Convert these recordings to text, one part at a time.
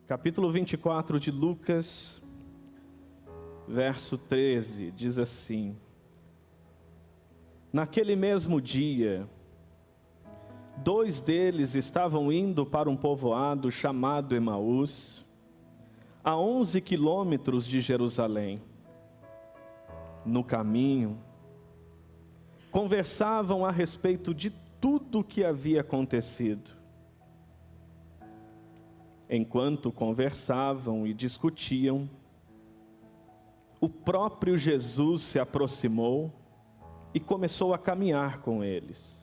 capítulo 24 de Lucas, verso 13, diz assim: naquele mesmo dia, 2 deles estavam indo para um povoado chamado Emaús, a 11 quilômetros de Jerusalém. No caminho, conversavam a respeito de tudo o que havia acontecido. Enquanto conversavam e discutiam, o próprio Jesus se aproximou e começou a caminhar com eles.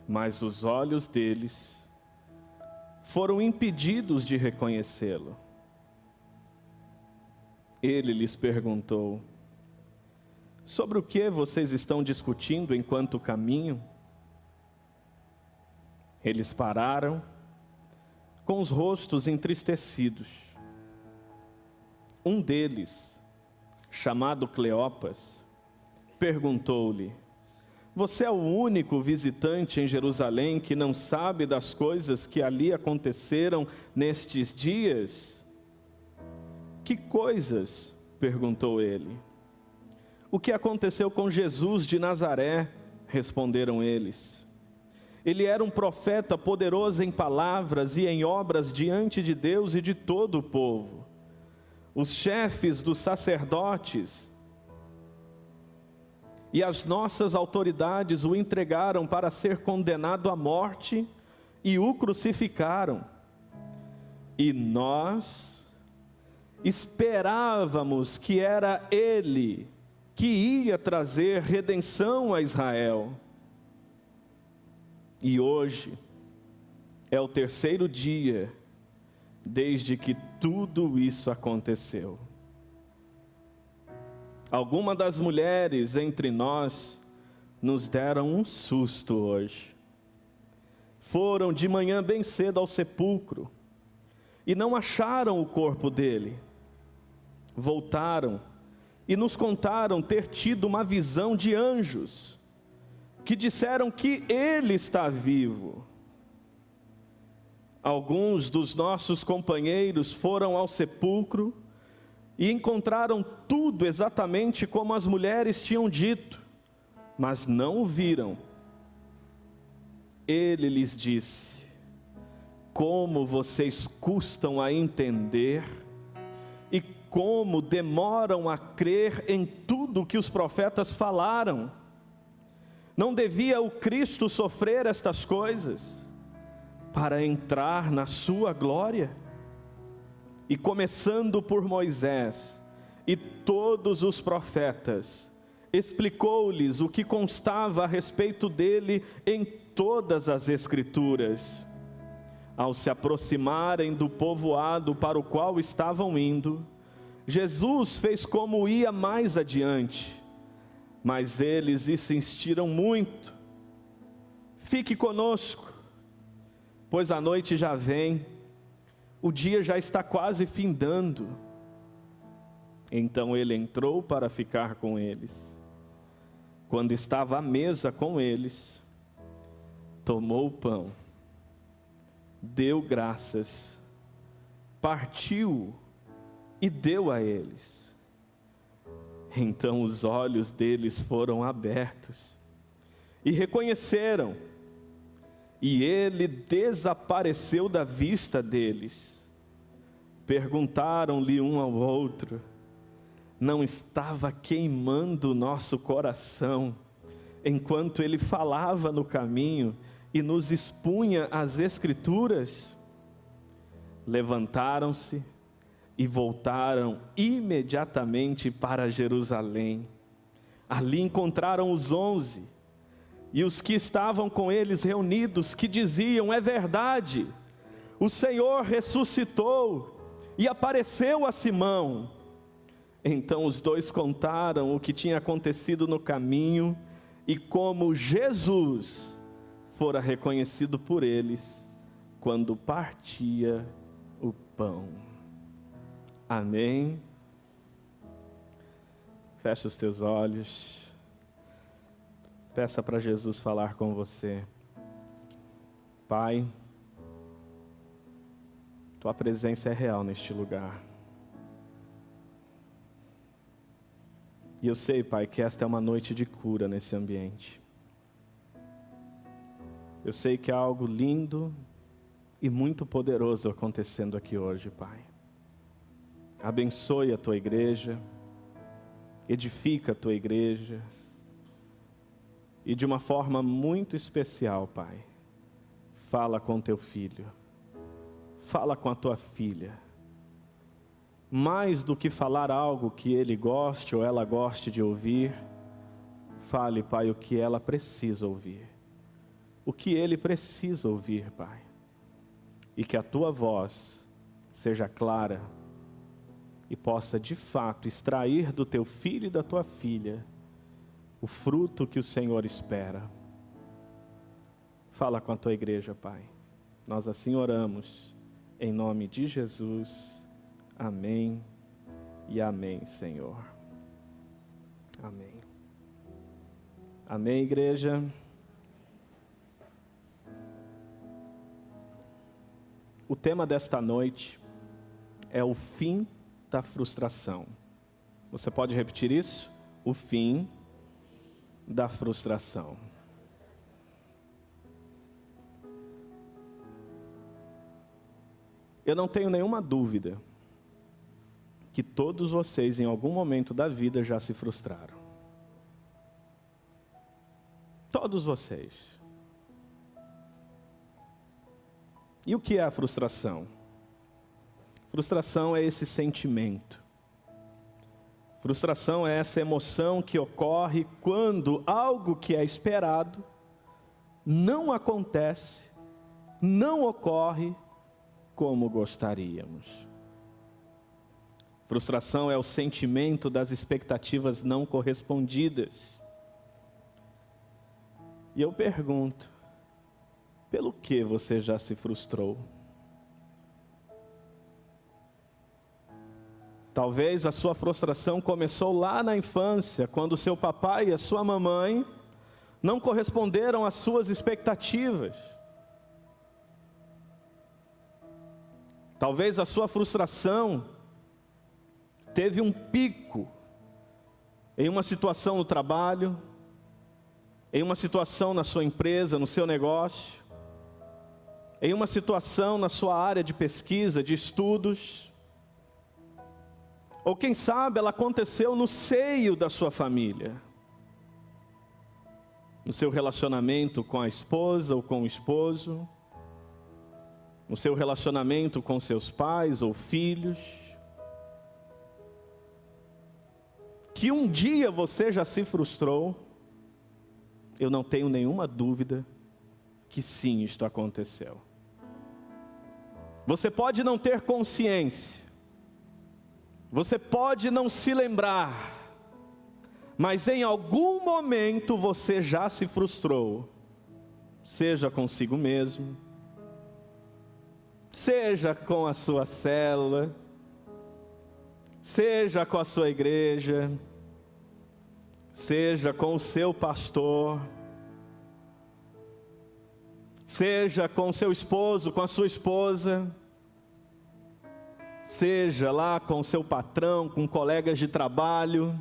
Mas os olhos deles foram impedidos de reconhecê-lo. Ele lhes perguntou: sobre o que vocês estão discutindo enquanto caminham? Eles pararam, com os rostos entristecidos. Um deles, chamado Cleopas, perguntou-lhe: você é o único visitante em Jerusalém que não sabe das coisas que ali aconteceram nestes dias? Que coisas? Perguntou ele. O que aconteceu com Jesus de Nazaré? Responderam eles. Ele era um profeta poderoso em palavras e em obras diante de Deus e de todo o povo. Os chefes dos sacerdotes e as nossas autoridades o entregaram para ser condenado à morte e o crucificaram. E nós esperávamos que era ele que ia trazer redenção a Israel. E hoje é o 3º dia desde que tudo isso aconteceu. Algumas das mulheres entre nós nos deram um susto hoje. Foram de manhã bem cedo ao sepulcro e não acharam o corpo dele. Voltaram e nos contaram ter tido uma visão de anjos que disseram que ele está vivo. Alguns dos nossos companheiros foram ao sepulcro e encontraram tudo exatamente como as mulheres tinham dito, mas não o viram. Ele lhes disse: como vocês custam a entender e como demoram a crer em tudo que os profetas falaram. Não devia o Cristo sofrer estas coisas para entrar na sua glória? E começando por Moisés e todos os profetas, explicou-lhes o que constava a respeito dele em todas as Escrituras. Ao se aproximarem do povoado para o qual estavam indo, Jesus fez como ia mais adiante, mas eles insistiram muito: fique conosco, pois a noite já vem, o dia já está quase findando. Então ele entrou para ficar com eles. Quando estava à mesa com eles, tomou o pão, deu graças, partiu e deu a eles. Então os olhos deles foram abertos e reconheceram, e ele desapareceu da vista deles. Perguntaram-lhe um ao outro: não estava queimando o nosso coração enquanto ele falava no caminho e nos expunha as Escrituras? Levantaram-se e voltaram imediatamente para Jerusalém. Ali encontraram os 11 e os que estavam com eles reunidos, que diziam: é verdade, o Senhor ressuscitou e apareceu a Simão. Então os 2 contaram o que tinha acontecido no caminho e como Jesus fora reconhecido por eles quando partia o pão. Amém. Fecha os teus olhos. Peça para Jesus falar com você. Pai, Tua presença é real neste lugar. E eu sei, Pai, que esta é uma noite de cura nesse ambiente. Eu sei que há algo lindo e muito poderoso acontecendo aqui hoje, Pai. Abençoe a Tua igreja, edifica a Tua igreja, e de uma forma muito especial, Pai, fala com Teu filho, fala com a Tua filha. Mais do que falar algo que ele goste ou ela goste de ouvir, fale, Pai, o que ela precisa ouvir. O que ele precisa ouvir, Pai. E que a Tua voz seja clara e possa, de fato, extrair do Teu filho e da Tua filha o fruto que o Senhor espera. Fala com a Tua igreja, Pai. Nós assim oramos, em nome de Jesus. Amém e amém, Senhor. Amém. Amém, igreja. O tema desta noite é o fim da frustração. Você pode repetir isso? O fim da frustração. Eu não tenho nenhuma dúvida que todos vocês em algum momento da vida já se frustraram. Todos vocês. E o que é a frustração? Frustração é esse sentimento. Frustração é essa emoção que ocorre quando algo que é esperado não acontece, não ocorre como gostaríamos. Frustração é o sentimento das expectativas não correspondidas. E eu pergunto, pelo que você já se frustrou? Talvez a sua frustração começou lá na infância, quando seu papai e a sua mamãe não corresponderam às suas expectativas. Talvez a sua frustração teve um pico em uma situação no trabalho, em uma situação na sua empresa, no seu negócio, em uma situação na sua área de pesquisa, de estudos, ou quem sabe ela aconteceu no seio da sua família, no seu relacionamento com a esposa ou com o esposo, no seu relacionamento com seus pais ou filhos, que um dia você já se frustrou. Eu não tenho nenhuma dúvida que sim, isto aconteceu. Você pode não ter consciência, você pode não se lembrar, mas em algum momento você já se frustrou, seja consigo mesmo, seja com a sua célula, seja com a sua igreja, seja com o seu pastor, seja com o seu esposo, com a sua esposa, seja lá com o seu patrão, com colegas de trabalho,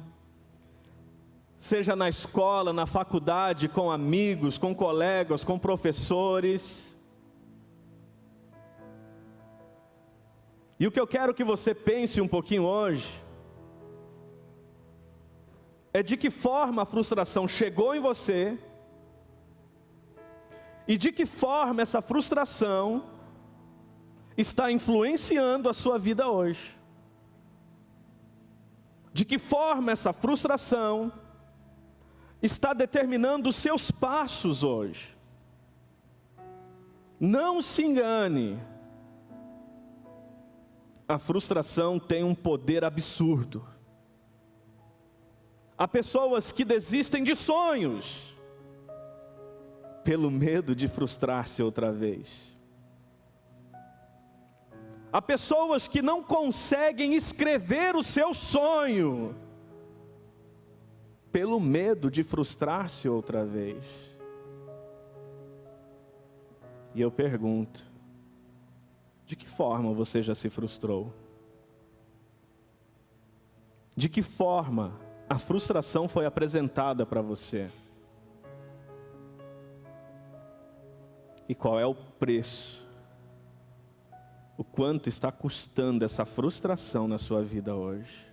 seja na escola, na faculdade, com amigos, com colegas, com professores. E o que eu quero que você pense um pouquinho hoje é de que forma a frustração chegou em você e de que forma essa frustração está influenciando a sua vida hoje. De que forma essa frustração está determinando os seus passos hoje. Não se engane, a frustração tem um poder absurdo. Há pessoas que desistem de sonhos pelo medo de frustrar-se outra vez. Há pessoas que não conseguem escrever o seu sonho pelo medo de frustrar-se outra vez. E eu pergunto, De que forma você já se frustrou? De que forma a frustração foi apresentada para você? E qual é o preço? O quanto está custando essa frustração na sua vida hoje?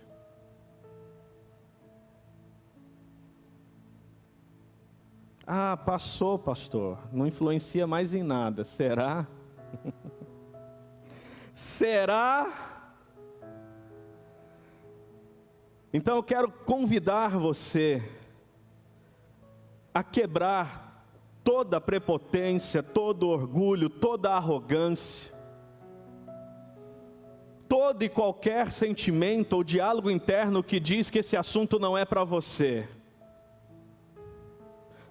Ah, passou, pastor, não influencia mais em nada. Será? Será? Então eu quero convidar você a quebrar toda a prepotência, todo o orgulho, toda a arrogância, todo e qualquer sentimento ou diálogo interno que diz que esse assunto não é para você.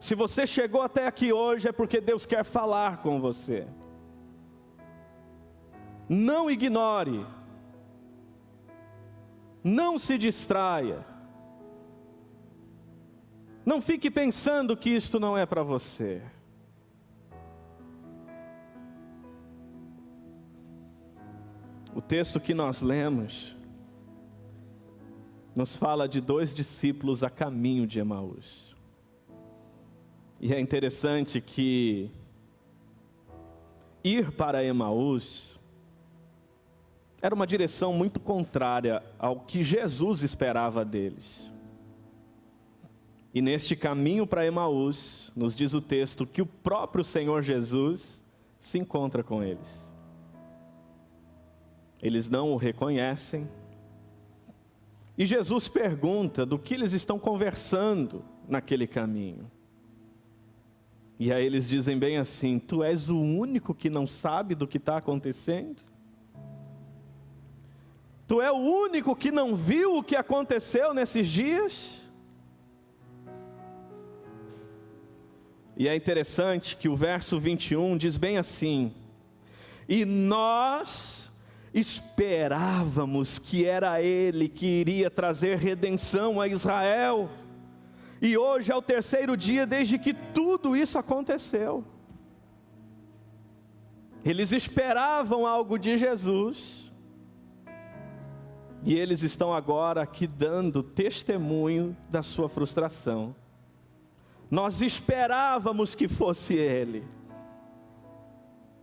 Se você chegou até aqui hoje é porque Deus quer falar com você. Não ignore. Não se distraia. Não fique pensando que isto não é para você. O texto que nós lemos nos fala de 2 discípulos a caminho de Emaús. E é interessante que ir para Emaús era uma direção muito contrária ao que Jesus esperava deles. E neste caminho para Emaús, nos diz o texto que o próprio Senhor Jesus se encontra com eles. Eles não o reconhecem. E Jesus pergunta do que eles estão conversando naquele caminho. E aí eles dizem bem assim: tu és o único que não sabe do que está acontecendo? Tu é o único que não viu o que aconteceu nesses dias? E é interessante que o verso 21 diz bem assim: e nós esperávamos que era Ele que iria trazer redenção a Israel. E hoje é o 3º dia desde que tudo isso aconteceu. Eles esperavam algo de Jesus. E eles estão agora aqui dando testemunho da sua frustração. Nós esperávamos que fosse Ele.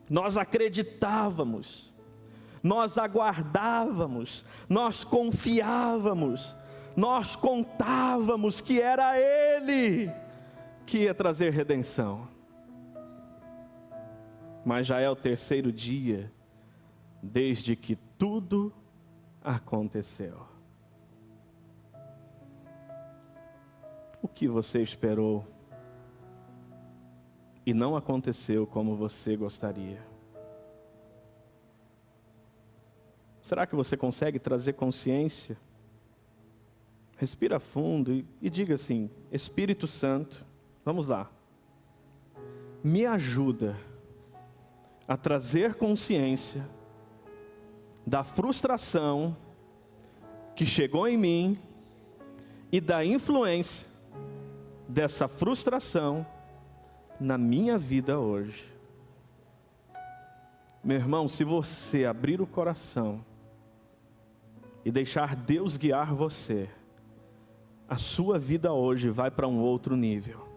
Nós acreditávamos. Nós aguardávamos. Nós confiávamos. Nós contávamos que era Ele que ia trazer redenção. Mas já é o 3º dia desde que tudo aconteceu. O que você esperou e não aconteceu como você gostaria? Será que você consegue trazer consciência? Respira fundo e diga assim: Espírito Santo, vamos lá, me ajuda a trazer consciência da frustração que chegou em mim e da influência dessa frustração na minha vida hoje. Meu irmão, se você abrir o coração e deixar Deus guiar você, a sua vida hoje vai para um outro nível.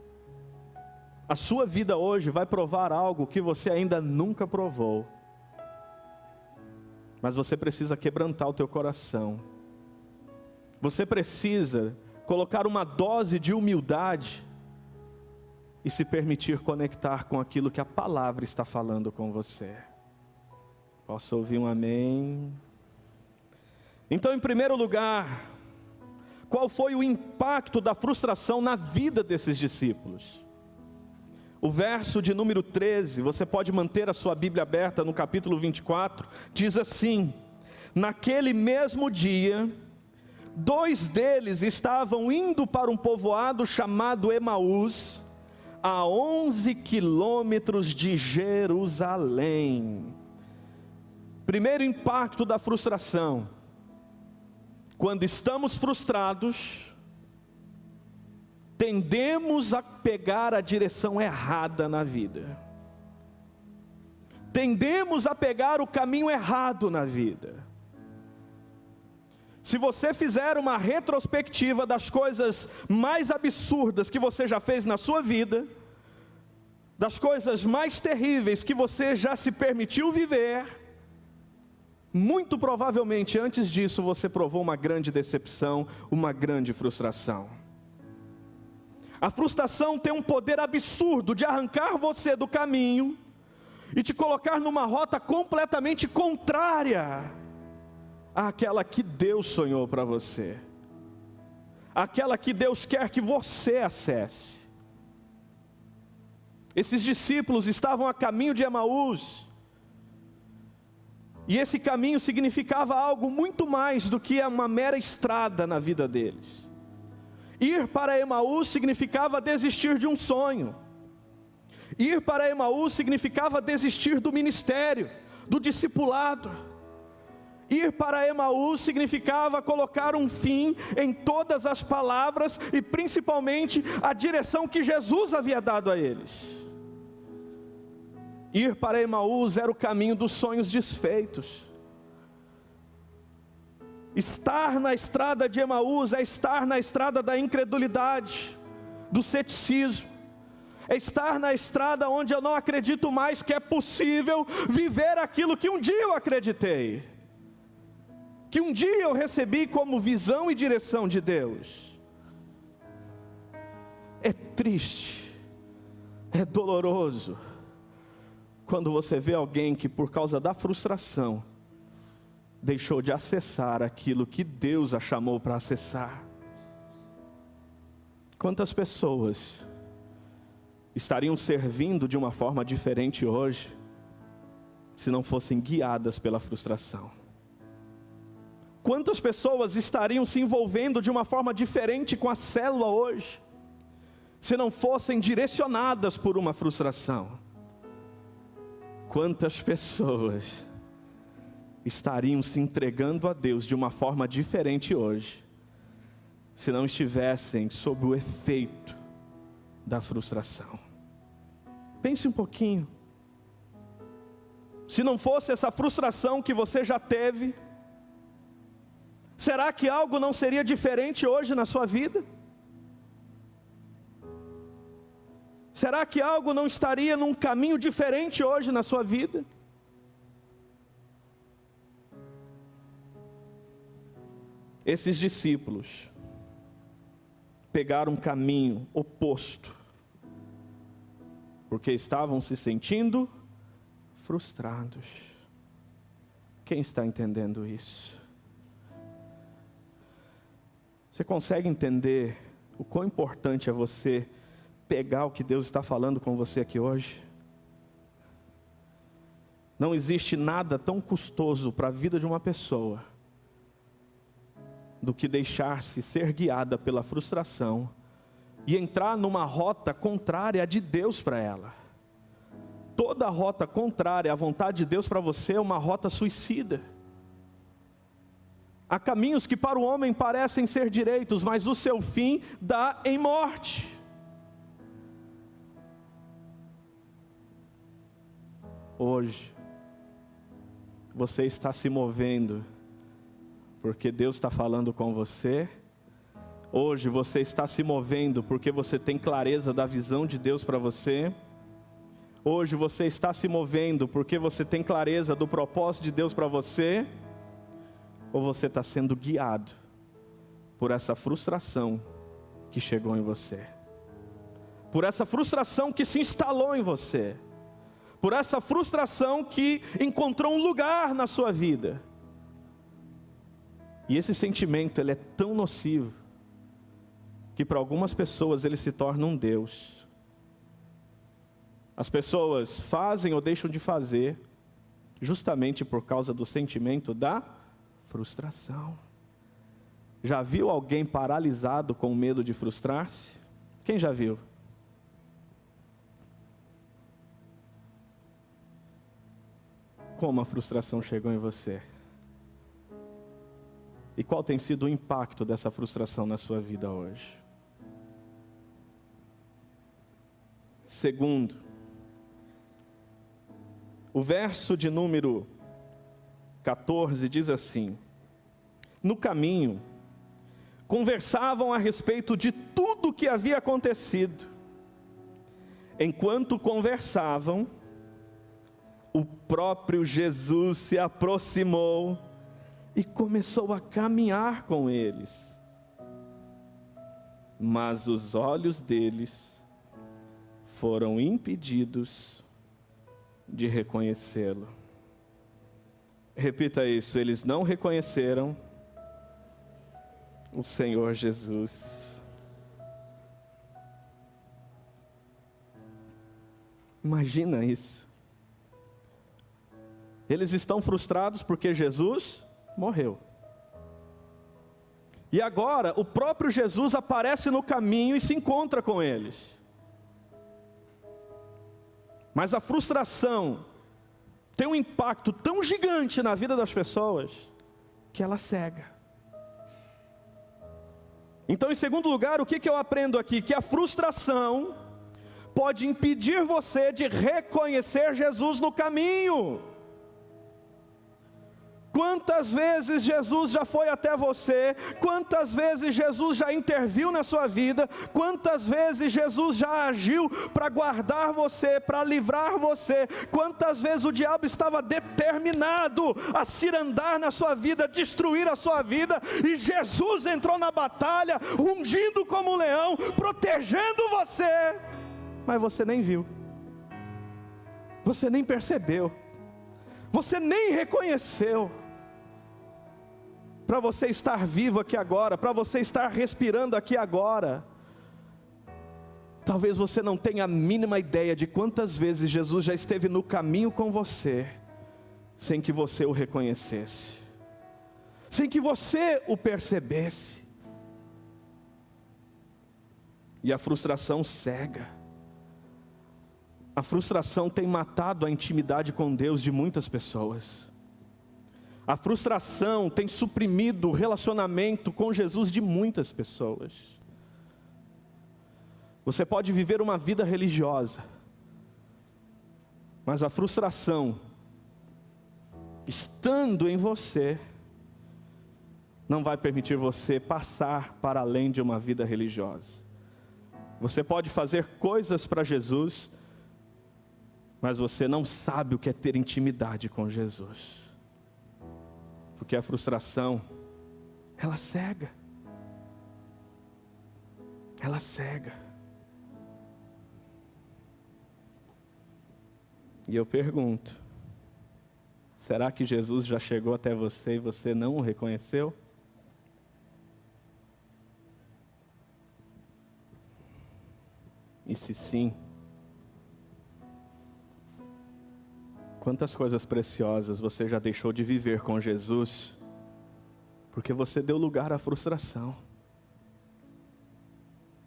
A sua vida hoje vai provar algo que você ainda nunca provou. Mas você precisa quebrantar o teu coração. Você precisa colocar uma dose de humildade e se permitir conectar com aquilo que a palavra está falando com você. Posso ouvir um amém? Então, em primeiro lugar, qual foi o impacto da frustração na vida desses discípulos? O verso de número 13, você pode manter a sua Bíblia aberta no capítulo 24, diz assim: naquele mesmo dia, 2 deles estavam indo para um povoado chamado Emaús, a 11 quilômetros de Jerusalém. Primeiro impacto da frustração: quando estamos frustrados, tendemos a pegar a direção errada na vida. tendemos a pegar o caminho errado na vida. Se você fizer uma retrospectiva das coisas mais absurdas que você já fez na sua vida, das coisas mais terríveis que você já se permitiu viver, muito provavelmente antes disso você provou uma grande decepção, uma grande frustração. A frustração tem um poder absurdo de arrancar você do caminho e te colocar numa rota completamente contrária àquela que Deus sonhou para você, aquela que Deus quer que você acesse. Esses discípulos estavam a caminho de Emaús, e esse caminho significava algo muito mais do que uma mera estrada na vida deles. Ir para Emaús significava desistir de um sonho. Ir para Emaús significava desistir do ministério, do discipulado. Ir para Emaús significava colocar um fim em todas as palavras e principalmente a direção que Jesus havia dado a eles. Ir para Emaús era o caminho dos sonhos desfeitos. Estar na estrada de Emaús é estar na estrada da incredulidade, do ceticismo. É estar na estrada onde eu não acredito mais que é possível viver aquilo que um dia eu acreditei, que um dia eu recebi como visão e direção de Deus. É triste, é doloroso, quando você vê alguém que por causa da frustração, deixou de acessar aquilo que Deus a chamou para acessar. Quantas pessoas estariam servindo de uma forma diferente hoje, se não fossem guiadas pela frustração? Quantas pessoas estariam se envolvendo de uma forma diferente com a célula hoje, se não fossem direcionadas por uma frustração? Quantas pessoas estariam se entregando a Deus de uma forma diferente hoje, se não estivessem sob o efeito da frustração? Pense um pouquinho. Se não fosse essa frustração que você já teve, será que algo não seria diferente hoje na sua vida? Será que algo não estaria num caminho diferente hoje na sua vida? Esses discípulos pegaram um caminho oposto, porque estavam se sentindo frustrados. Quem está entendendo isso? Você consegue entender o quão importante é você pegar o que Deus está falando com você aqui hoje? Não existe nada tão custoso para a vida de uma pessoa do que deixar-se ser guiada pela frustração e entrar numa rota contrária de Deus para ela. Toda rota contrária à vontade de Deus para você é uma rota suicida. Há caminhos que para o homem parecem ser direitos, mas o seu fim dá em morte. Hoje, você está se movendo porque Deus está falando com você. Hoje você está se movendo porque você tem clareza da visão de Deus para você. Hoje você está se movendo porque você tem clareza do propósito de Deus para você. Ou você está sendo guiado por essa frustração que chegou em você, por essa frustração que se instalou em você, por essa frustração que encontrou um lugar na sua vida. E esse sentimento, ele é tão nocivo, que para algumas pessoas ele se torna um Deus. As pessoas fazem ou deixam de fazer, justamente por causa do sentimento da frustração. Já viu alguém paralisado com medo de frustrar-se? Quem já viu? Como a frustração chegou em você? E qual tem sido o impacto dessa frustração na sua vida hoje? Segundo, O verso de número 14 diz assim: no caminho, conversavam a respeito de tudo o que havia acontecido. Enquanto conversavam, o próprio Jesus se aproximou e começou a caminhar com eles. Mas os olhos deles foram impedidos de reconhecê-lo. Repita isso: eles não reconheceram o Senhor Jesus. Imagina isso. Eles estão frustrados porque Jesus morreu. E agora o próprio Jesus aparece no caminho e se encontra com eles. Mas a frustração tem um impacto tão gigante na vida das pessoas que ela cega. Então, em segundo lugar, o que eu aprendo aqui? Que a frustração pode impedir você de reconhecer Jesus no caminho. Quantas vezes Jesus já foi até você, quantas vezes Jesus já interviu na sua vida, quantas vezes Jesus já agiu para guardar você, para livrar você, quantas vezes o diabo estava determinado a cirandar na sua vida, destruir a sua vida, e Jesus entrou na batalha, ungindo como um leão, protegendo você, mas você nem viu, você nem percebeu, você nem reconheceu. Para você estar vivo aqui agora, para você estar respirando aqui agora, talvez você não tenha a mínima ideia de quantas vezes Jesus já esteve no caminho com você, sem que você o reconhecesse, sem que você o percebesse. E a frustração cega. A frustração tem matado a intimidade com Deus de muitas pessoas. A frustração tem suprimido o relacionamento com Jesus de muitas pessoas. Você pode viver uma vida religiosa, mas a frustração, estando em você, não vai permitir você passar para além de uma vida religiosa. Você pode fazer coisas para Jesus, mas você não sabe o que é ter intimidade com Jesus. Porque a frustração, ela cega. Ela cega. E eu pergunto, será que Jesus já chegou até você e você não o reconheceu? E se sim, quantas coisas preciosas você já deixou de viver com Jesus, porque você deu lugar à frustração,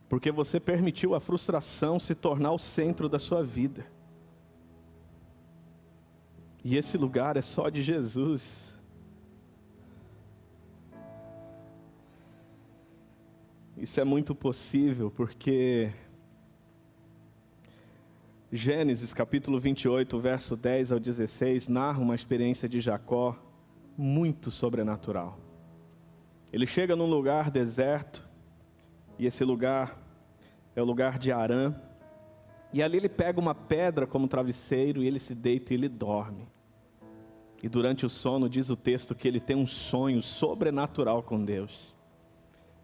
porque você permitiu a frustração se tornar o centro da sua vida, e esse lugar é só de Jesus. Isso é muito possível, porque Gênesis capítulo 28, verso 10 ao 16, narra uma experiência de Jacó muito sobrenatural. Ele chega num lugar deserto, e esse lugar é o lugar de Harã, e ali ele pega uma pedra como travesseiro, e ele se deita e ele dorme. E durante o sono diz o texto que ele tem um sonho sobrenatural com Deus.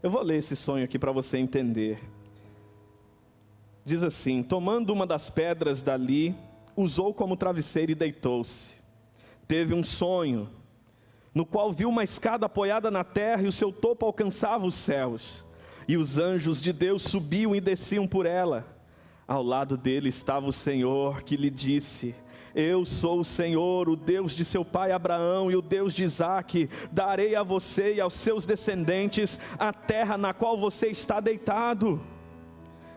Eu vou ler esse sonho aqui para você entender. Diz assim: tomando uma das pedras dali, usou como travesseiro e deitou-se. Teve um sonho, no qual viu uma escada apoiada na terra e o seu topo alcançava os céus. E os anjos de Deus subiam e desciam por ela. Ao lado dele estava o Senhor, que lhe disse: eu sou o Senhor, o Deus de seu pai Abraão e o Deus de Isaque. Darei a você e aos seus descendentes a terra na qual você está deitado.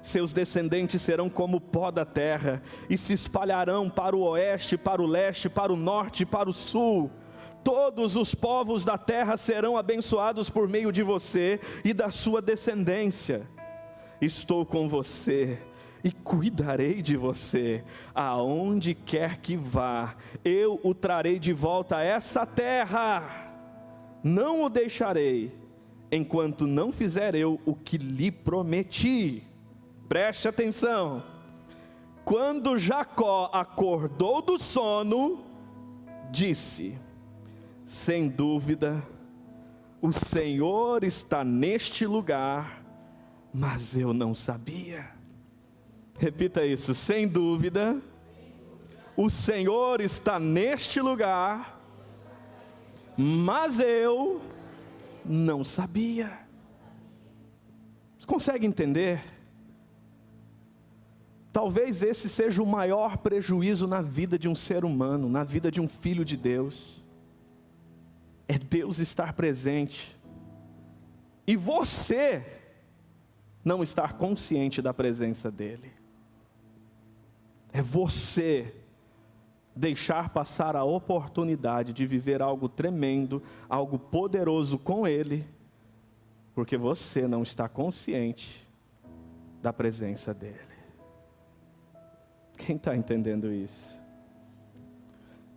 Seus descendentes serão como o pó da terra, e se espalharão para o oeste, para o leste, para o norte e para o sul. Todos os povos da terra serão abençoados por meio de você e da sua descendência. Estou com você, e cuidarei de você, aonde quer que vá, eu o trarei de volta a essa terra, não o deixarei, enquanto não fizer eu o que lhe prometi. Preste atenção, quando Jacó acordou do sono, disse: sem dúvida, o Senhor está neste lugar, mas eu não sabia. Repita isso, sem dúvida, o Senhor está neste lugar, mas eu não sabia. Você consegue entender? Talvez esse seja o maior prejuízo na vida de um ser humano, na vida de um filho de Deus. É Deus estar presente e você não estar consciente da presença dEle. É você deixar passar a oportunidade de viver algo tremendo, algo poderoso com Ele, porque você não está consciente da presença dEle. Quem está entendendo isso?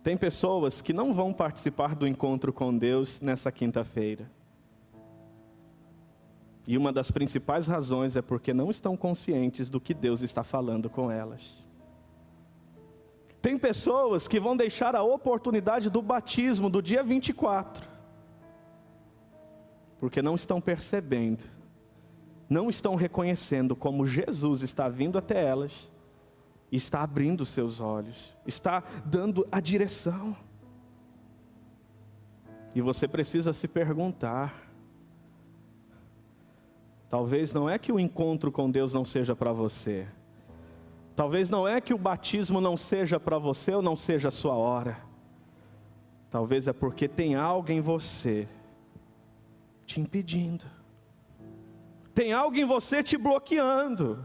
Tem pessoas que não vão participar do encontro com Deus nessa quinta-feira. E uma das principais razões é porque não estão conscientes do que Deus está falando com elas. Tem pessoas que vão deixar a oportunidade do batismo do dia 24, porque não estão percebendo, não estão reconhecendo como Jesus está vindo até elas, e está abrindo seus olhos, está dando a direção. E você precisa se perguntar, talvez não é que o encontro com Deus não seja para você, talvez não é que o batismo não seja para você ou não seja a sua hora. Talvez é porque tem algo em você te impedindo. Tem algo em você te bloqueando.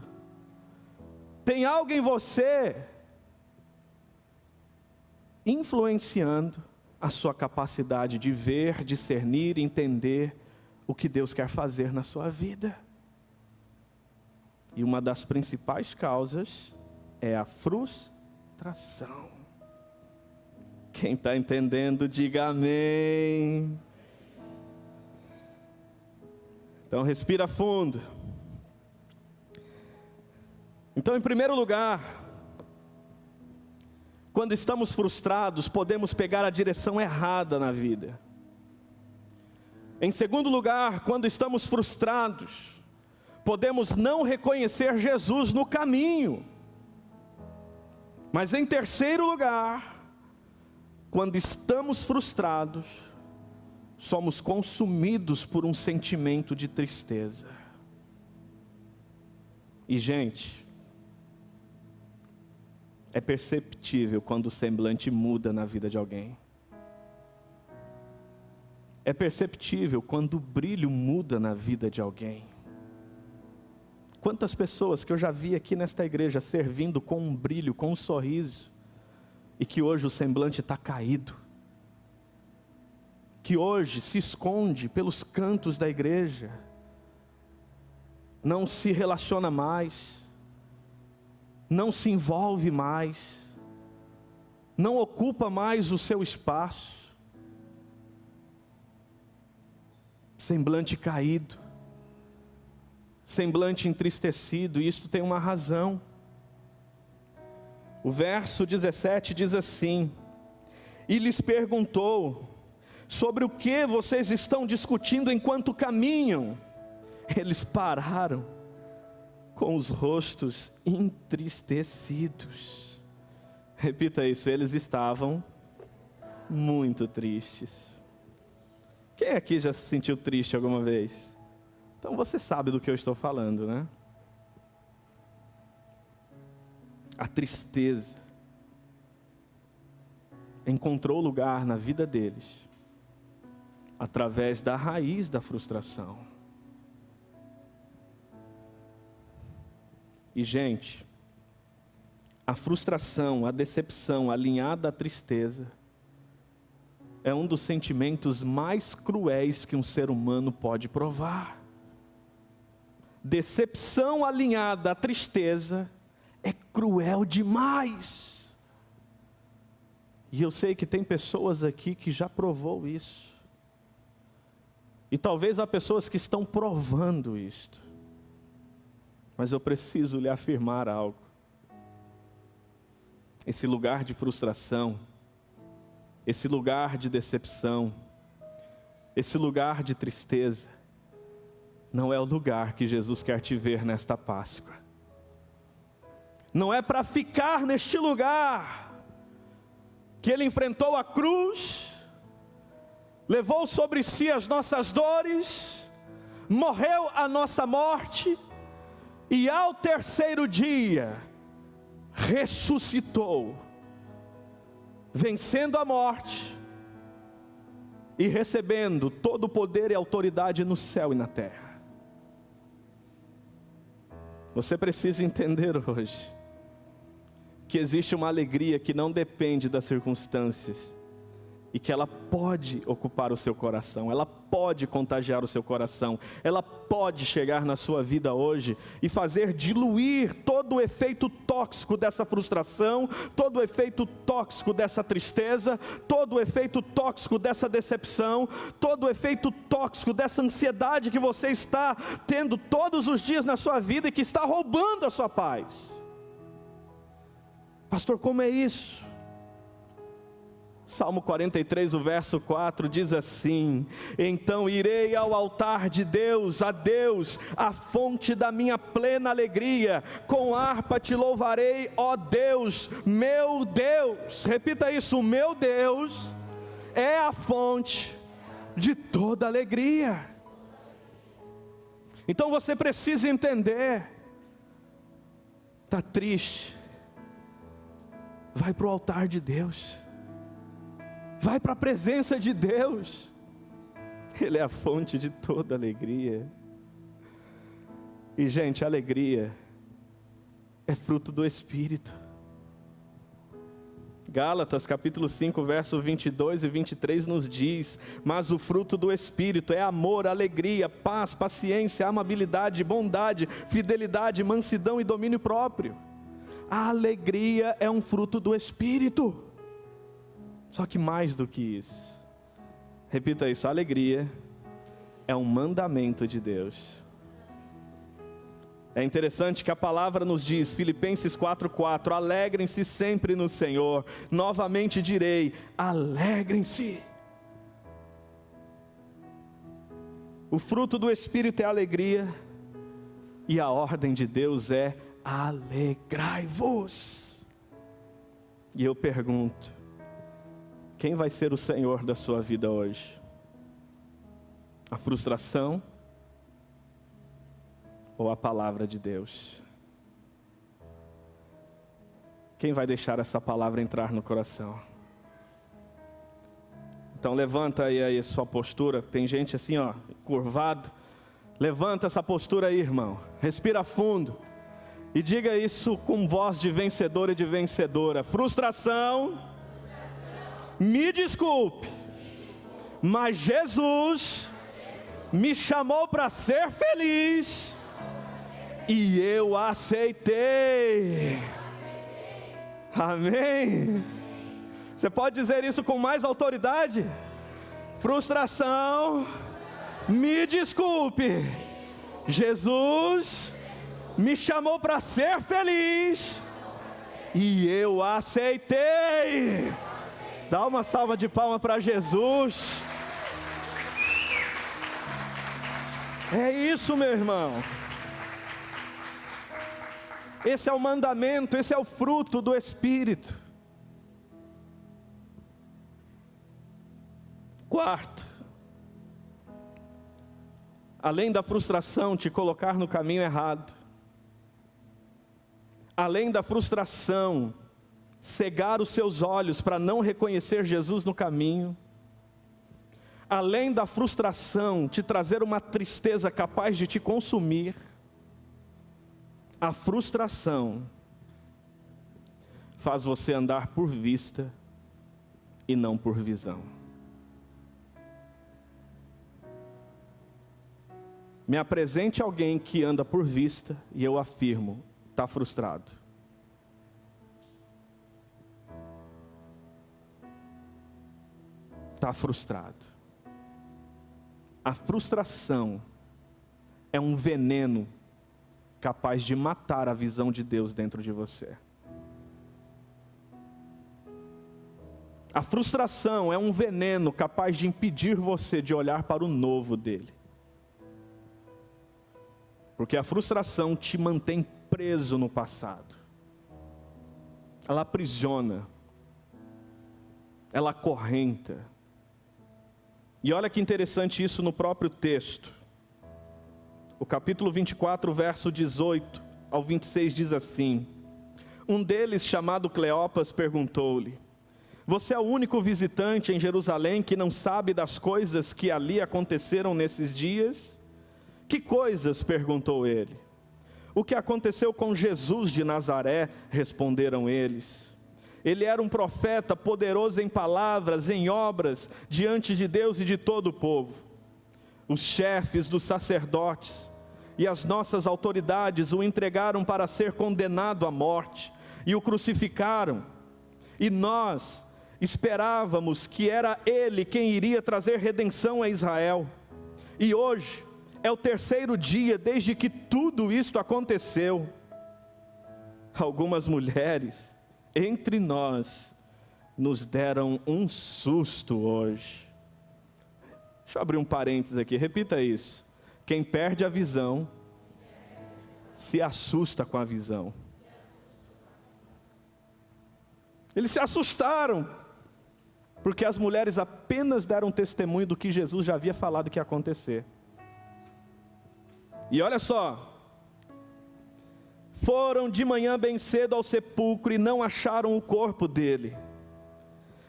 Tem algo em você influenciando a sua capacidade de ver, discernir, entender o que Deus quer fazer na sua vida. E uma das principais causas é a frustração. Quem está entendendo, diga amém. Então respira fundo. Então, em primeiro lugar, quando estamos frustrados, podemos pegar a direção errada na vida. Em segundo lugar, quando estamos frustrados, podemos não reconhecer Jesus no caminho. Mas em terceiro lugar, quando estamos frustrados, somos consumidos por um sentimento de tristeza. E gente, é perceptível quando o semblante muda na vida de alguém. É perceptível quando o brilho muda na vida de alguém. Quantas pessoas que eu já vi aqui nesta igreja servindo com um brilho, com um sorriso, e que hoje o semblante está caído, que hoje se esconde pelos cantos da igreja, não se relaciona mais, não se envolve mais, não ocupa mais o seu espaço, semblante caído, semblante entristecido. E isto tem uma razão. O verso 17 diz assim: e lhes perguntou, sobre o que vocês estão discutindo enquanto caminham? Eles pararam, com os rostos entristecidos. Repita isso, eles estavam muito tristes. Quem aqui já se sentiu triste alguma vez? Então você sabe do que eu estou falando, né? A tristeza encontrou lugar na vida deles através da raiz da frustração. E gente, a frustração, a decepção alinhada à tristeza é um dos sentimentos mais cruéis que um ser humano pode provar. Decepção alinhada à tristeza é cruel demais. E eu sei que tem pessoas aqui que já provou isso. E talvez há pessoas que estão provando isto. Mas eu preciso lhe afirmar algo. Esse lugar de frustração, esse lugar de decepção, esse lugar de tristeza, não é o lugar que Jesus quer te ver nesta Páscoa. Não é para ficar neste lugar que Ele enfrentou a cruz, levou sobre si as nossas dores, morreu a nossa morte, e ao terceiro dia, ressuscitou, vencendo a morte, e recebendo todo o poder e autoridade no céu e na terra. Você precisa entender hoje, que existe uma alegria que não depende das circunstâncias, e que ela pode ocupar o seu coração, ela pode contagiar o seu coração, ela pode chegar na sua vida hoje e fazer diluir todo o efeito tóxico dessa frustração, todo o efeito tóxico dessa tristeza, todo o efeito tóxico dessa decepção, todo o efeito tóxico dessa ansiedade que você está tendo todos os dias na sua vida e que está roubando a sua paz. Pastor, como é isso? Salmo 43, o verso 4 diz assim: então irei ao altar de Deus, a Deus, a fonte da minha plena alegria, com harpa te louvarei, ó Deus, meu Deus. Repita isso: meu Deus é a fonte de toda alegria. Então você precisa entender, está triste, vai para o altar de Deus, vai para a presença de Deus, Ele é a fonte de toda alegria. E gente, a alegria é fruto do Espírito. Gálatas capítulo 5, verso 22 e 23 nos diz: mas o fruto do Espírito é amor, alegria, paz, paciência, amabilidade, bondade, fidelidade, mansidão e domínio próprio. A alegria é um fruto do Espírito. Só que mais do que isso, repita isso: a alegria é um mandamento de Deus. É interessante que a palavra nos diz, Filipenses 4:4, alegrem-se sempre no Senhor. Novamente direi, alegrem-se. O fruto do Espírito é alegria, e a ordem de Deus é alegrai-vos. E eu pergunto, quem vai ser o Senhor da sua vida hoje? A frustração ou a palavra de Deus? Quem vai deixar essa palavra entrar no coração? Então levanta aí a sua postura. Tem gente assim, ó, curvado. Levanta essa postura aí, irmão. Respira fundo e diga isso com voz de vencedor e de vencedora: frustração, me desculpe, mas Jesus me chamou para ser feliz e eu aceitei. Amém? Você pode dizer isso com mais autoridade? Frustração, me desculpe, Jesus me chamou para ser feliz e eu aceitei. Dá uma salva de palmas para Jesus. É isso, meu irmão. Esse é o mandamento, esse é o fruto do Espírito. Quarto, além da frustração te colocar no caminho errado, além da frustração cegar os seus olhos para não reconhecer Jesus no caminho, além da frustração te trazer uma tristeza capaz de te consumir, a frustração faz você andar por vista e não por visão. Me apresente alguém que anda por vista e eu afirmo, está frustrado. está frustrado. A frustração é um veneno capaz de matar a visão de Deus dentro de você. A frustração é um veneno capaz de impedir você de olhar para o novo dele. Porque a frustração te mantém preso no passado. Ela aprisiona. Ela acorrenta. E olha que interessante isso no próprio texto. O capítulo 24, verso 18 ao 26 diz assim: um deles, chamado Cleopas, perguntou-lhe: você é o único visitante em Jerusalém que não sabe das coisas que ali aconteceram nesses dias? Que coisas? Perguntou ele. O que aconteceu com Jesus de Nazaré? Responderam eles. Ele era um profeta poderoso em palavras, em obras, diante de Deus e de todo o povo. Os chefes dos sacerdotes e as nossas autoridades o entregaram para ser condenado à morte e o crucificaram. E nós esperávamos que era ele quem iria trazer redenção a Israel. E hoje é o terceiro dia desde que tudo isto aconteceu. Algumas mulheres entre nós nos deram um susto hoje. Deixa eu abrir um parênteses aqui, repita isso. Quem perde a visão se assusta com a visão. Eles se assustaram, porque as mulheres apenas deram testemunho do que Jesus já havia falado que ia acontecer. E olha só, foram de manhã bem cedo ao sepulcro e não acharam o corpo dele.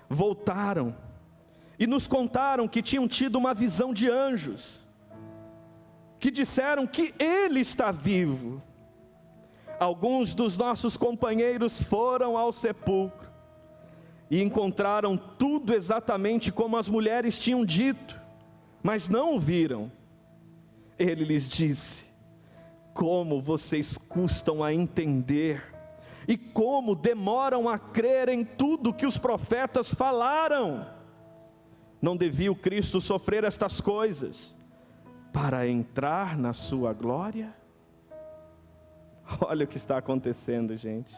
Voltaram e nos contaram que tinham tido uma visão de anjos, que disseram que ele está vivo. Alguns dos nossos companheiros foram ao sepulcro e encontraram tudo exatamente como as mulheres tinham dito, mas não o viram. Ele lhes disse: como vocês custam a entender e como demoram a crer em tudo que os profetas falaram. Não devia o Cristo sofrer estas coisas para entrar na sua glória? Olha o que está acontecendo, gente.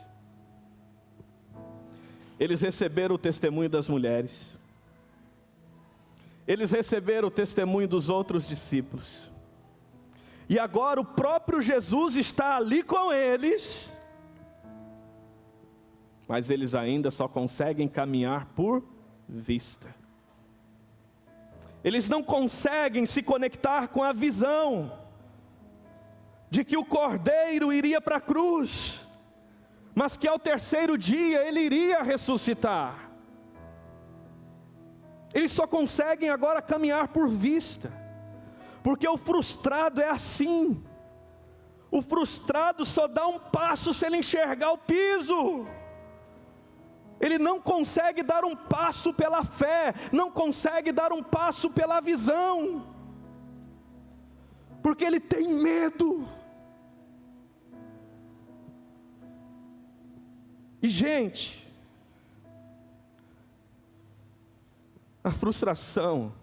Eles receberam o testemunho das mulheres. Eles receberam o testemunho dos outros discípulos. E agora o próprio Jesus está ali com eles. Mas eles ainda só conseguem caminhar por vista. Eles não conseguem se conectar com a visão de que o Cordeiro iria para a cruz, mas que ao terceiro dia ele iria ressuscitar. Eles só conseguem agora caminhar por vista, porque o frustrado é assim. O frustrado só dá um passo se ele enxergar o piso. Ele não consegue dar um passo pela fé, não consegue dar um passo pela visão, porque ele tem medo. E gente, a frustração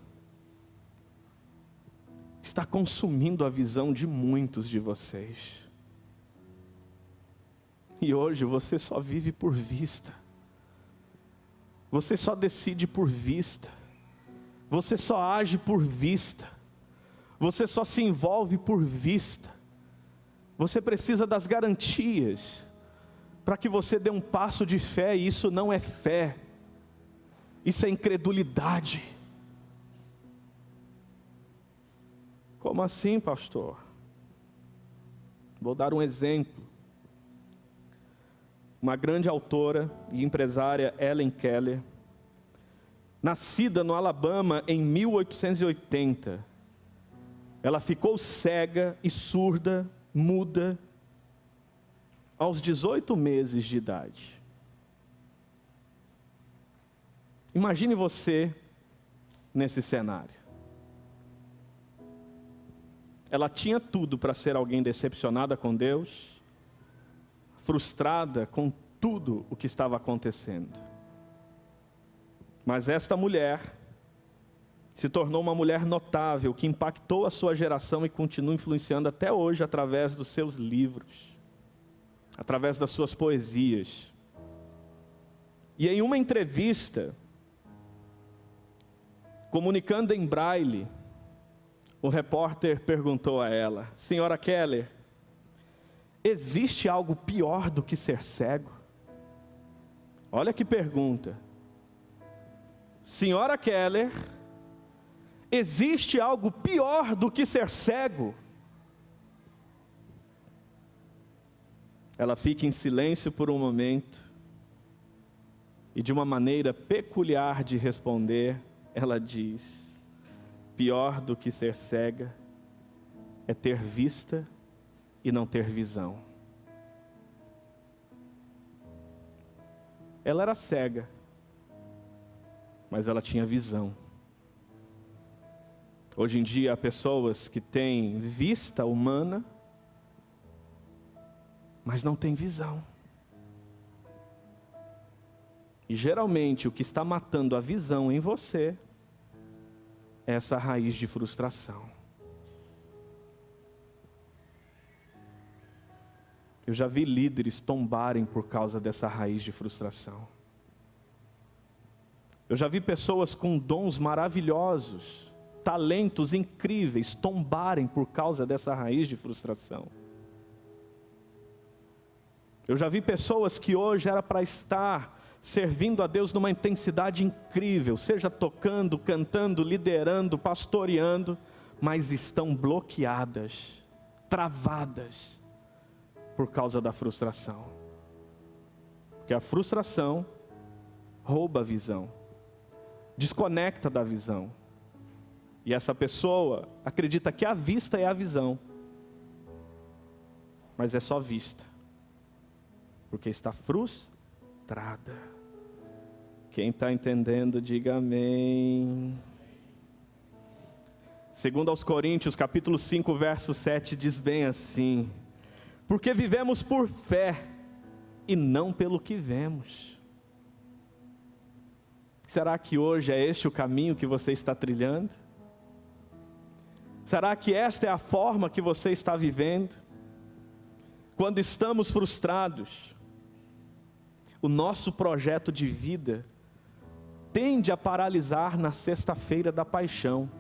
está consumindo a visão de muitos de vocês. E hoje você só vive por vista. Você só decide por vista. Você só age por vista. Você só se envolve por vista. Você precisa das garantias para que você dê um passo de fé, e isso não é fé. Isso é incredulidade. Como assim, pastor? Vou dar um exemplo. Uma grande autora e empresária, Helen Keller, nascida no Alabama em 1880, ela ficou cega e surda, muda, aos 18 meses de idade. Imagine você nesse cenário. Ela tinha tudo para ser alguém decepcionada com Deus, frustrada com tudo o que estava acontecendo. Mas esta mulher se tornou uma mulher notável, que impactou a sua geração e continua influenciando até hoje através dos seus livros, através das suas poesias. E em uma entrevista, comunicando em braille, o repórter perguntou a ela: Senhora Keller, existe algo pior do que ser cego? Olha que pergunta. Senhora Keller, existe algo pior do que ser cego? Ela fica em silêncio por um momento, e de uma maneira peculiar de responder, ela diz: pior do que ser cega é ter vista e não ter visão. Ela era cega, mas ela tinha visão. Hoje em dia há pessoas que têm vista humana, mas não têm visão. E geralmente o que está matando a visão em você é essa raiz de frustração. Eu já vi líderes tombarem por causa dessa raiz de frustração. Eu já vi pessoas com dons maravilhosos, talentos incríveis, tombarem por causa dessa raiz de frustração. Eu já vi pessoas que hoje era para estar servindo a Deus numa intensidade incrível, seja tocando, cantando, liderando, pastoreando, mas estão bloqueadas, travadas, por causa da frustração. Porque a frustração rouba a visão, desconecta da visão. E essa pessoa acredita que a vista é a visão, mas é só vista, porque está frustrada. Quem está entendendo, diga amém. Segundo aos Coríntios, capítulo 5, verso 7, diz bem assim: porque vivemos por fé e não pelo que vemos. Será que hoje é este o caminho que você está trilhando? Será que esta é a forma que você está vivendo? Quando estamos frustrados, o nosso projeto de vida tende a paralisar na sexta-feira da paixão.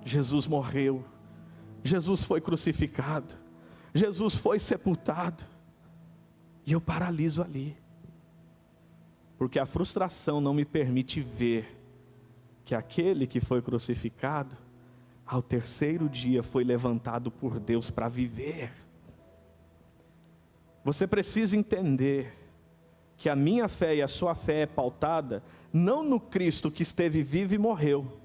Jesus morreu, Jesus foi crucificado, Jesus foi sepultado, e eu paraliso ali, porque a frustração não me permite ver que aquele que foi crucificado, ao terceiro dia foi levantado por Deus para viver. Você precisa entender que a minha fé e a sua fé é pautada não no Cristo que esteve vivo e morreu,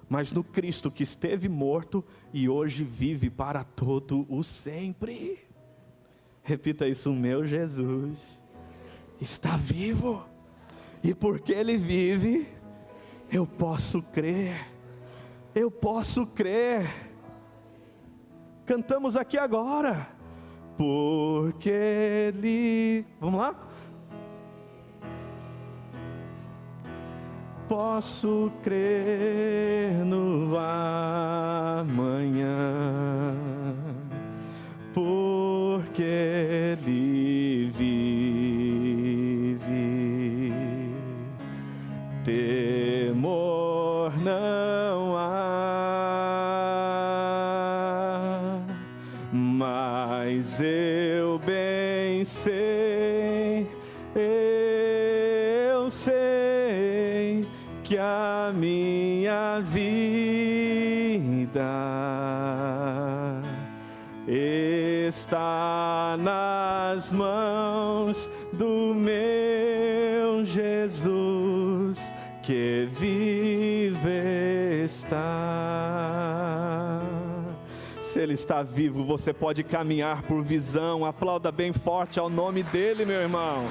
mas no Cristo que esteve morto e hoje vive para todo o sempre. Repita isso: o meu Jesus está vivo, e porque Ele vive, eu posso crer, eu posso crer. Cantamos aqui agora, porque Ele, vamos lá? Posso crer no amanhã, porque Ele vive. Temor não há, mas eu bem sei, eu sei que a minha vida está nas mãos do meu Jesus, que vive está. Se Ele está vivo, você pode caminhar por visão. Aplauda bem forte ao nome dEle, meu irmão.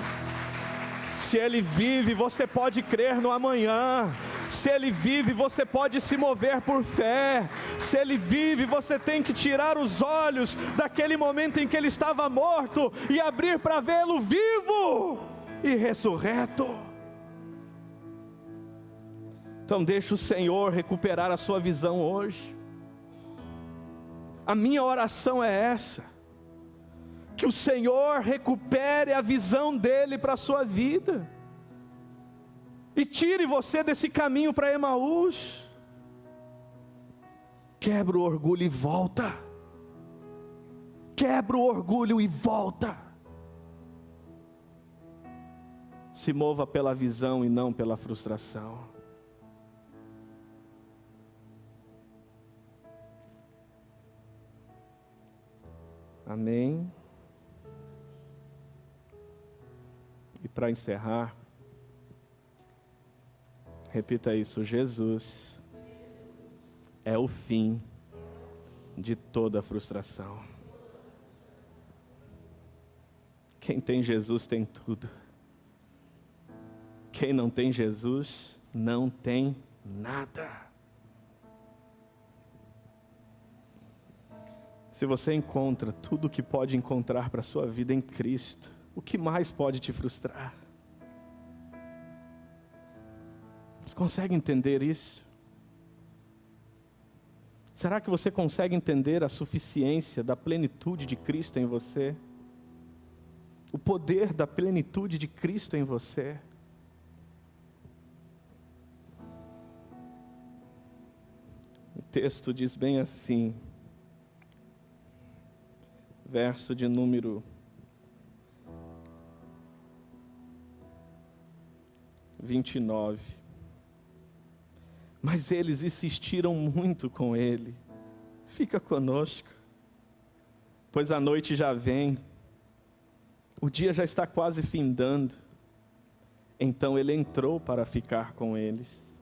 Se Ele vive, você pode crer no amanhã. Se Ele vive, você pode se mover por fé. Se Ele vive, você tem que tirar os olhos daquele momento em que Ele estava morto e abrir para vê-lo vivo e ressurreto. Então deixa o Senhor recuperar a sua visão hoje. A minha oração é essa: que o Senhor recupere a visão dele para a sua vida, e tire você desse caminho para Emaús. Quebra o orgulho e volta. Quebra o orgulho e volta. Se mova pela visão e não pela frustração. Amém. E para encerrar, repita isso: Jesus é o fim de toda frustração. Quem tem Jesus tem tudo. Quem não tem Jesus não tem nada. Se você encontra tudo o que pode encontrar para a sua vida em Cristo, o que mais pode te frustrar? Você consegue entender isso? Será que você consegue entender a suficiência da plenitude de Cristo em você? O poder da plenitude de Cristo em você? O texto diz bem assim, verso de número 29. Mas eles insistiram muito com ele: fica conosco, pois a noite já vem, o dia já está quase findando. Então ele entrou para ficar com eles.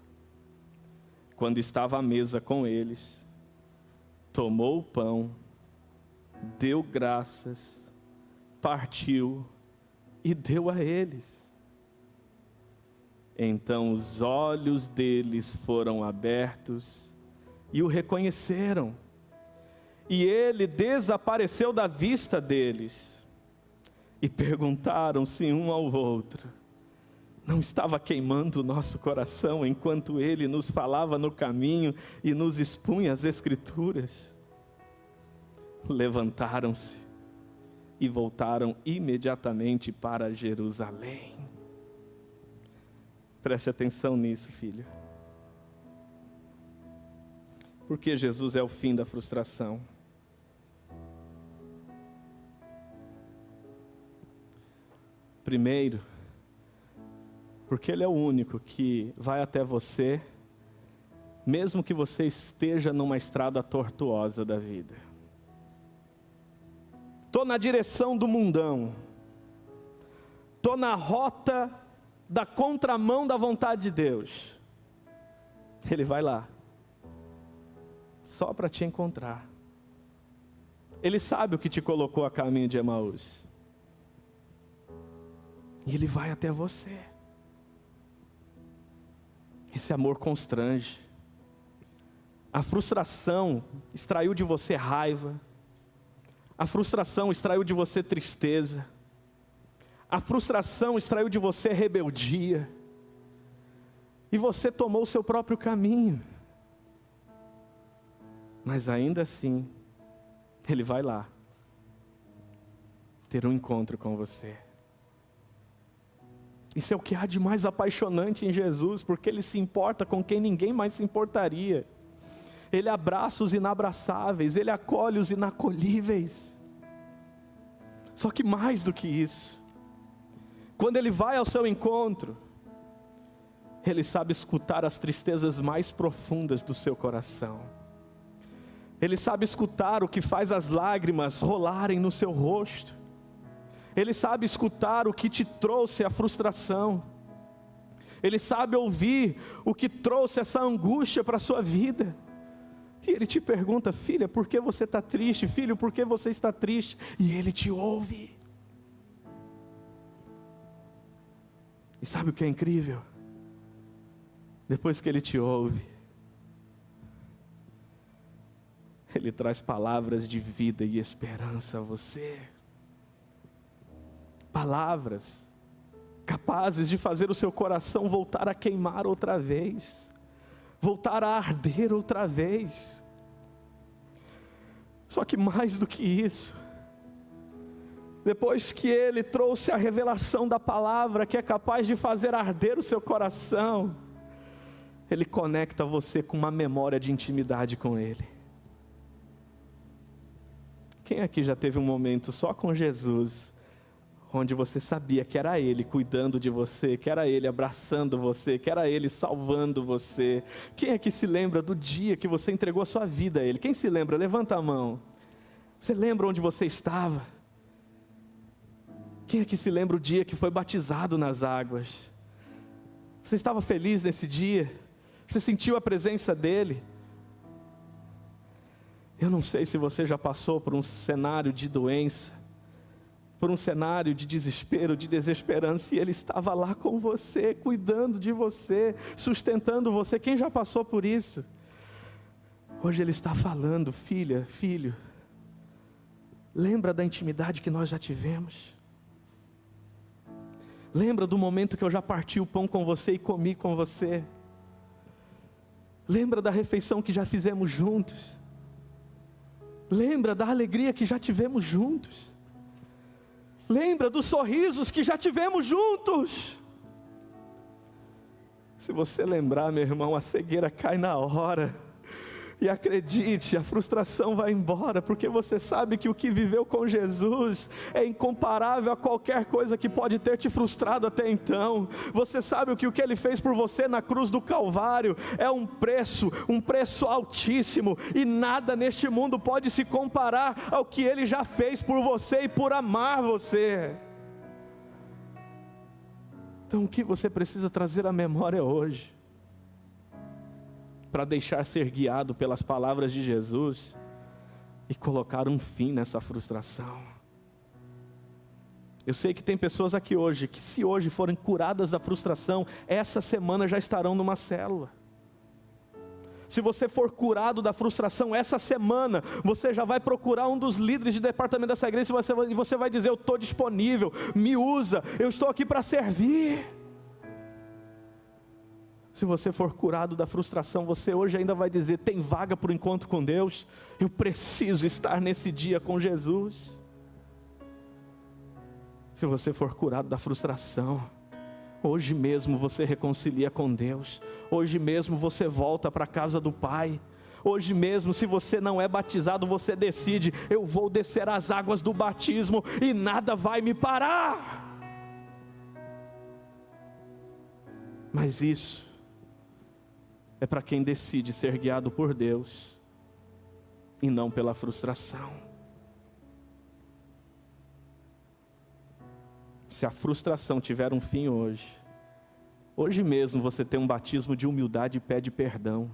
Quando estava à mesa com eles, tomou o pão, deu graças, partiu e deu a eles. Então os olhos deles foram abertos e o reconheceram, e ele desapareceu da vista deles. E perguntaram-se um ao outro: não estava queimando o nosso coração enquanto ele nos falava no caminho e nos expunha as Escrituras? Levantaram-se e voltaram imediatamente para Jerusalém. Preste atenção nisso, filho. Porque Jesus é o fim da frustração. Primeiro, porque Ele é o único que vai até você, mesmo que você esteja numa estrada tortuosa da vida. Estou na direção do mundão, estou na rota da contramão da vontade de Deus. Ele vai lá, só para te encontrar. Ele sabe o que te colocou a caminho de Emaús. E Ele vai até você. Esse amor constrange. A frustração extraiu de você raiva. A frustração extraiu de você tristeza. A frustração extraiu de você rebeldia. E você tomou o seu próprio caminho. Mas ainda assim, Ele vai lá ter um encontro com você. Isso é o que há de mais apaixonante em Jesus, porque Ele se importa com quem ninguém mais se importaria. Ele abraça os inabraçáveis, Ele acolhe os inacolhíveis. Só que mais do que isso, quando Ele vai ao seu encontro, Ele sabe escutar as tristezas mais profundas do seu coração. Ele sabe escutar o que faz as lágrimas rolarem no seu rosto. Ele sabe escutar o que te trouxe a frustração. Ele sabe ouvir o que trouxe essa angústia para a sua vida. E Ele te pergunta: filha, por que você está triste? Filho, por que você está triste? E Ele te ouve. E sabe o que é incrível? Depois que Ele te ouve, Ele traz palavras de vida e esperança a você. Palavras capazes de fazer o seu coração voltar a queimar outra vez. voltar a arder outra vez. Só que mais do que isso, depois que Ele trouxe a revelação da palavra, que é capaz de fazer arder o seu coração, Ele conecta você com uma memória de intimidade com Ele. Quem aqui já teve um momento só com Jesus, onde você sabia que era Ele cuidando de você, que era Ele abraçando você, que era Ele salvando você? Quem aqui se lembra do dia que você entregou a sua vida a Ele? Quem se lembra? Levanta a mão. Você lembra onde você estava? Quem aqui se lembra o dia que foi batizado nas águas? Você estava feliz nesse dia? Você sentiu a presença dEle? Eu não sei se você já passou por um cenário de doença, por um cenário de desespero, de desesperança, e Ele estava lá com você, cuidando de você, sustentando você. Quem já passou por isso? Hoje Ele está falando: filha, filho, lembra da intimidade que nós já tivemos? Lembra do momento que eu já parti o pão com você e comi com você? Lembra da refeição que já fizemos juntos? Lembra da alegria que já tivemos juntos? Lembra dos sorrisos que já tivemos juntos? Se você lembrar, meu irmão, a cegueira cai na hora. E acredite, a frustração vai embora, porque você sabe que o que viveu com Jesus é incomparável a qualquer coisa que pode ter te frustrado até então. Você sabe que o que Ele fez por você na cruz do Calvário é um preço altíssimo, e nada neste mundo pode se comparar ao que Ele já fez por você e por amar você. Então o que você precisa trazer à memória hoje, para deixar ser guiado pelas palavras de Jesus e colocar um fim nessa frustração? Eu sei que tem pessoas aqui hoje, que se hoje forem curadas da frustração, essa semana já estarão numa célula. Se você for curado da frustração, essa semana, você já vai procurar um dos líderes de departamento dessa igreja, e você vai dizer: eu estou disponível, me usa, eu estou aqui para servir. Se você for curado da frustração, você hoje ainda vai dizer: tem vaga para o encontro com Deus? Eu preciso estar nesse dia com Jesus. Se você for curado da frustração, hoje mesmo você reconcilia com Deus. Hoje mesmo você volta para a casa do Pai. Hoje mesmo, se você não é batizado, você decide: eu vou descer as águas do batismo e nada vai me parar. Mas isso é para quem decide ser guiado por Deus e não pela frustração. Se a frustração tiver um fim hoje mesmo você tem um batismo de humildade e pede perdão.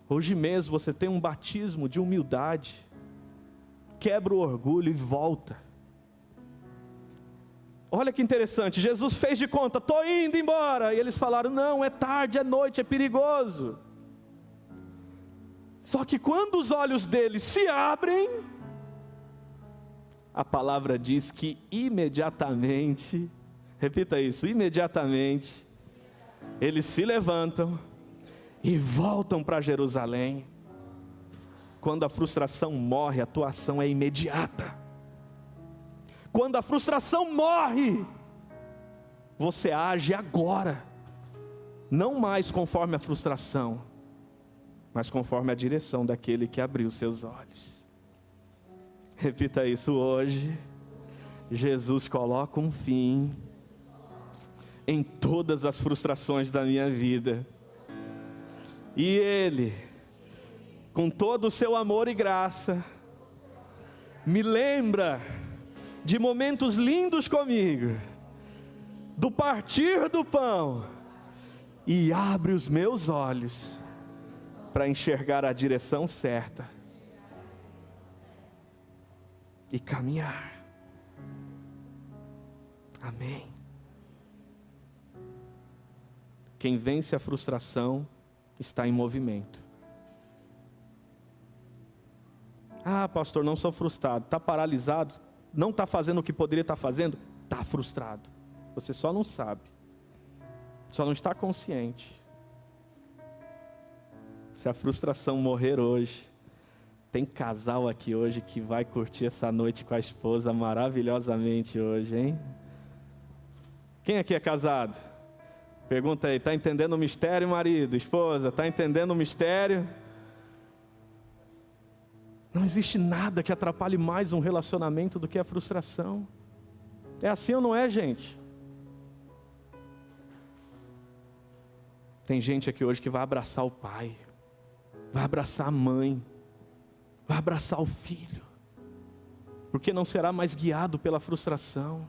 Hoje mesmo você tem um batismo de humildade, quebra o orgulho e volta. Olha que interessante, Jesus fez de conta: estou indo embora. E eles falaram: não, é tarde, é noite, é perigoso. Só que quando os olhos deles se abrem, a palavra diz que imediatamente, repita isso, imediatamente, eles se levantam e voltam para Jerusalém. Quando a frustração morre, a tua ação é imediata. Quando a frustração morre, você age agora, não mais conforme a frustração, mas conforme a direção daquele que abriu seus olhos. Repita isso hoje: Jesus coloca um fim em todas as frustrações da minha vida, e Ele, com todo o seu amor e graça, me lembra de momentos lindos comigo, do partir do pão, e abre os meus olhos para enxergar a direção certa e caminhar. Amém. Quem vence a frustração está em movimento. Ah, pastor, não sou frustrado. Está paralisado? Não está fazendo o que poderia estar fazendo? Está frustrado. Você só não sabe. Só não está consciente. Se a frustração morrer hoje, tem casal aqui hoje que vai curtir essa noite com a esposa maravilhosamente hoje, hein? Quem aqui é casado? Pergunta aí, está entendendo o mistério, marido, esposa? Está entendendo o mistério? Não existe nada que atrapalhe mais um relacionamento do que a frustração. É assim ou não é, gente? Tem gente aqui hoje que vai abraçar o pai, vai abraçar a mãe, vai abraçar o filho, porque não será mais guiado pela frustração.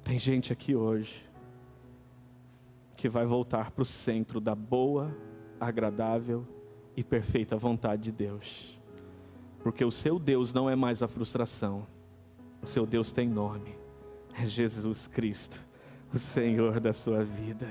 Tem gente aqui hoje que vai voltar para o centro da boa, agradável e perfeita vontade de Deus, porque o seu Deus não é mais a frustração, o seu Deus tem nome, é Jesus Cristo, o Senhor da sua vida.